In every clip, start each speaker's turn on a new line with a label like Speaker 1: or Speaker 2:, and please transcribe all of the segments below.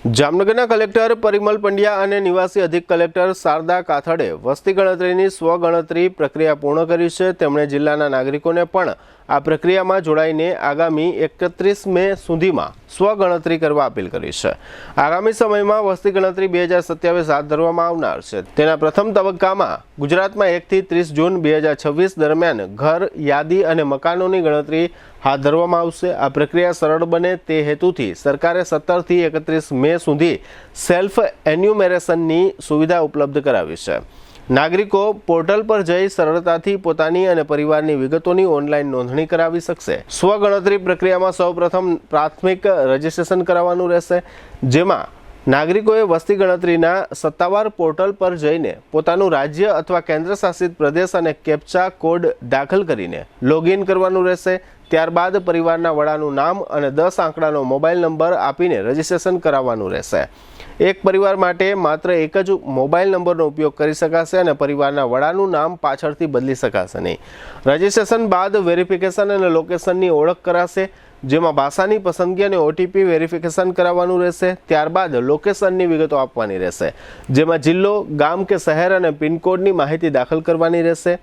Speaker 1: જામનગરના કલેક્ટર પરિમલ પંડ્યા અને નિવાસી અધિક કલેક્ટર શારદા કાથડે વસ્તી ગણતરીની સ્વગણતરી પ્રક્રિયા પૂર્ણ કરી છે। તેમણે જિલ્લાના નાગરિકોને પણ આ પ્રક્રિયામાં જોડાઈને આગામી 31 મે સુધીમાં સ્વગણતરી કરવા અપીલ કરી છે। આગામી સમયમાં વસ્તી ગણતરી 2027 હાથ ધરવામાં આવનાર છે। તેના પ્રથમ તબક્કામાં ગુજરાતમાં 1 થી 30 જૂન 2026 દરમિયાન ઘર, યાદી અને મકાનોની ગણતરી હાથ ધરવામાં આવશે। આ પ્રક્રિયા સરળ બને તે હેતુથી સરકારે 17 થી 31 મે સુધી સેલ્ફ એન્યુમેરેશનની સુવિધા ઉપલબ્ધ કરાવી છે। નાગરિકો પોર્ટલ પર જઈ સરળતાથી પોતાની અને પરિવારની વિગતોની ઓનલાઈન નોંધણી કરાવી શકશે। સ્વગણતરી પ્રક્રિયામાં સૌપ્રથમ પ્રાથમિક રજીસ્ટ્રેશન કરાવવાનું રહેશે, જેમાં નાગરિકોએ વસ્તી ગણતરીના સત્તાવાર પોર્ટલ પર જઈને પોતાનું રાજ્ય અથવા કેન્દ્ર શાસિત પ્રદેશ અને કેપ્ચા કોડ દાખલ કરીને લોગિન કરવાનું રહેશે। ત્યારબાદ પરિવારના વડાનું નામ અને 10 આંકડાનો મોબાઈલ નંબર આપીને રજીસ્ટ્રેશન કરાવવાનું રહેશે। એક પરિવાર માટે માત્ર એક જ મોબાઈલ નંબરનો ઉપયોગ કરી શકાશે અને પરિવારના વડાનું નામ પાછળથી બદલી શકાશે નહીં। રજીસ્ટ્રેશન બાદ વેરિફિકેશન અને લોકેશનની ઓળખ કરાશે, જેમાં ભાષાની પસંદગી અને ઓટીપી વેરિફિકેશન કરાવવાનું રહેશે। ત્યારબાદ લોકેશનની વિગતો આપવાની રહેશે, જેમાં જિલ્લો, ગામ કે શહેર અને પિનકોડની માહિતી દાખલ કરવાની રહેશે।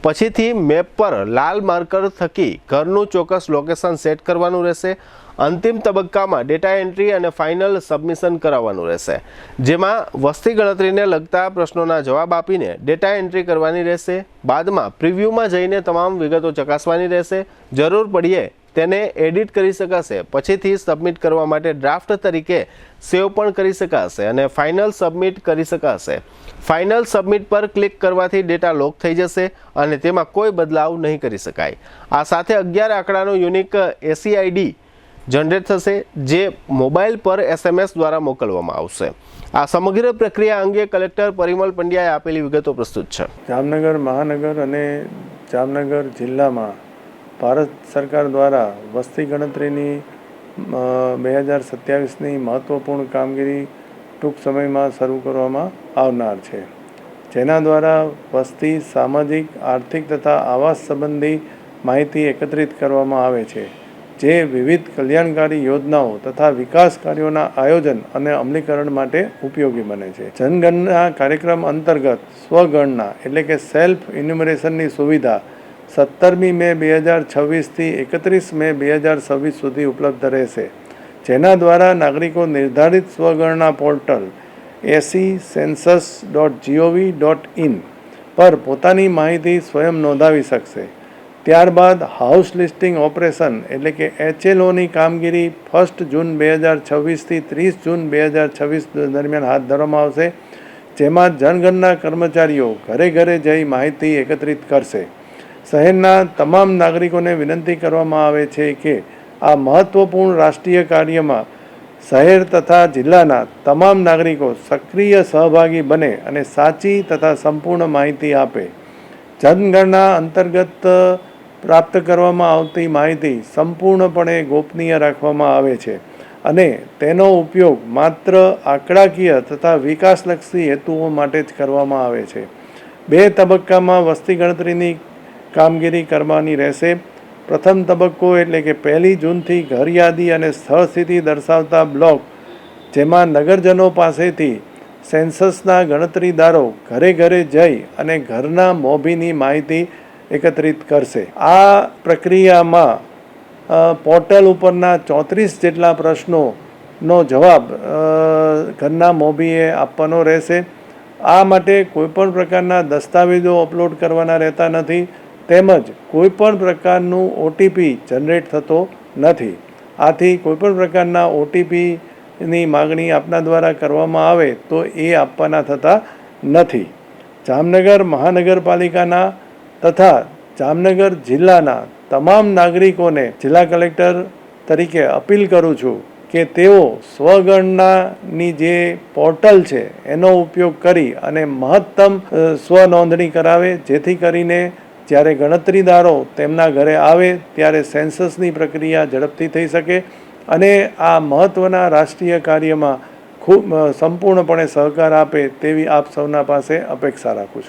Speaker 1: પછીથી મેપ પર લાલ માર્કર થકી ઘરનું ચોક્કસ લોકેશન સેટ કરવાનું રહેશે। અંતિમ તબક્કામાં ડેટા એન્ટ્રી અને ફાઇનલ સબમિશન કરાવવાનું રહેશે, જેમાં વસ્તી ગણતરીને લગતા પ્રશ્નોના જવાબ આપીને ડેટા એન્ટ્રી કરવાની રહેશે। બાદમાં પ્રિવ્યુમાં જઈને તમામ વિગતો ચકાસવાની રહેશે। જરૂર પડીએ તેને એડિટ કરી શકાશે। પછીથી સબમિટ કરવા માટે ડ્રાફ્ટ તરીકે સેવ પણ કરી શકાશે અને ફાઇનલ સબમિટ કરી શકાશે। ફાઇનલ સબમિટ પર ક્લિક કરવાથી ડેટા લોક થઈ જશે અને તેમાં કોઈ બદલાવ નહીં કરી શકાય। આ સાથે 11 આંકડાનો યુનિક ACID જનરેટ થશે, જે મોબાઈલ પર SMS દ્વારા મોકલવામાં આવશે। આ સમગ્ર પ્રક્રિયા અંગે કલેક્ટર પરિમલ પંડ્યાએ આપેલી વિગતો પ્રસ્તુત છે।
Speaker 2: જામનગર મહાનગર અને જામનગર જિલ્લામાં ભારત સરકાર દ્વારા વસ્તી ગણતરીની 2027ની મહત્ત્વપૂર્ણ કામગીરી ટૂંક સમયમાં શરૂ કરવામાં આવનાર છે, જેના દ્વારા વસ્તી, સામાજિક, આર્થિક તથા આવાસ સંબંધી માહિતી એકત્રિત કરવામાં આવે છે, જે વિવિધ કલ્યાણકારી યોજનાઓ તથા વિકાસ કાર્યોના આયોજન અને અમલીકરણ માટે ઉપયોગી બને છે। જનગણના કાર્યક્રમ અંતર્ગત સ્વગણના એટલે કે સેલ્ફ ઇન્યુમરેશનની સુવિધા 17મી મે 2026 થી 31 મે 2026 સુધી ઉપલબ્ધ રહેશે, જેના દ્વારા નાગરિકો નિર્ધારિત સ્વગણના પોર્ટલ accensus.gov.in પર પોતાની માહિતી સ્વયં નોંધાવી શકશે। ત્યારબાદ હાઉસ લિસ્ટિંગ ઓપરેશન એટલે કે HLOની કામગીરી 1 જૂન 2026 થી 30 જૂન 2026 દરમિયાન હાથ ધરવામાં આવશે, જેમાં જનગણના કર્મચારીઓ ઘરે ઘરે જઈ માહિતી એકત્રિત કરશે। શહેરના તમામ નાગરિકોને વિનંતી કરવામાં આવે છે કે આ મહત્ત્વપૂર્ણ રાષ્ટ્રીય કાર્યમાં શહેર તથા જિલ્લાના તમામ નાગરિકો સક્રિય સહભાગી બને અને સાચી તથા સંપૂર્ણ માહિતી આપે। જનગણના અંતર્ગત પ્રાપ્ત કરવામાં આવતી માહિતી સંપૂર્ણપણે ગોપનીય રાખવામાં આવે છે અને તેનો ઉપયોગ માત્ર આંકડાકીય તથા વિકાસલક્ષી હેતુઓ માટે જ કરવામાં આવે છે। 2 તબક્કામાં વસ્તી ગણતરીની કામગીરી કરવાની રહેશે। પ્રથમ તબક્કો એટલે કે 1 જૂનથી ઘર યાદી અને સ્થળ સ્થિતિ દર્શાવતા બ્લોક, જેમાં નગરજનો પાસેથી સેન્સસના ગણતરીદારો ઘરે ઘરે જઈ અને ઘરના મોભીની માહિતી એકત્રિત કરશે। આ પ્રક્રિયામાં પોર્ટલ ઉપરના 34 જેટલા પ્રશ્નોનો જવાબ ઘરના મોભીએ આપવાનો રહેશે। આ માટે કોઈપણ પ્રકારના દસ્તાવેજો અપલોડ કરવાના રહેતા નથી, તેમજ કોઈપણ પ્રકારનું OTP જનરેટ થતો નથી। આથી કોઈપણ પ્રકારના OTPની માગણી આપના દ્વારા કરવામાં આવે તો એ આપવાના થતા નથી। જામનગર મહાનગરપાલિકાના તથા જામનગર જિલ્લાના તમામ નાગરિકોને જિલ્લા કલેક્ટર તરીકે અપીલ કરું છું કે તેઓ સ્વગણનાની જે પોર્ટલ છે એનો ઉપયોગ કરી અને મહત્તમ સ્વનોંધણી કરાવે, જેથી કરીને જ્યારે ગણતરીદારો તેમના ઘરે આવે ત્યારે સેન્સસની પ્રક્રિયા ઝડપથી થઈ શકે અને આ મહત્ત્વના રાષ્ટ્રીય કાર્યમાં ખૂબ સંપૂર્ણપણે સહકાર આપે તેવી આપ સૌના પાસે અપેક્ષા રાખું છું।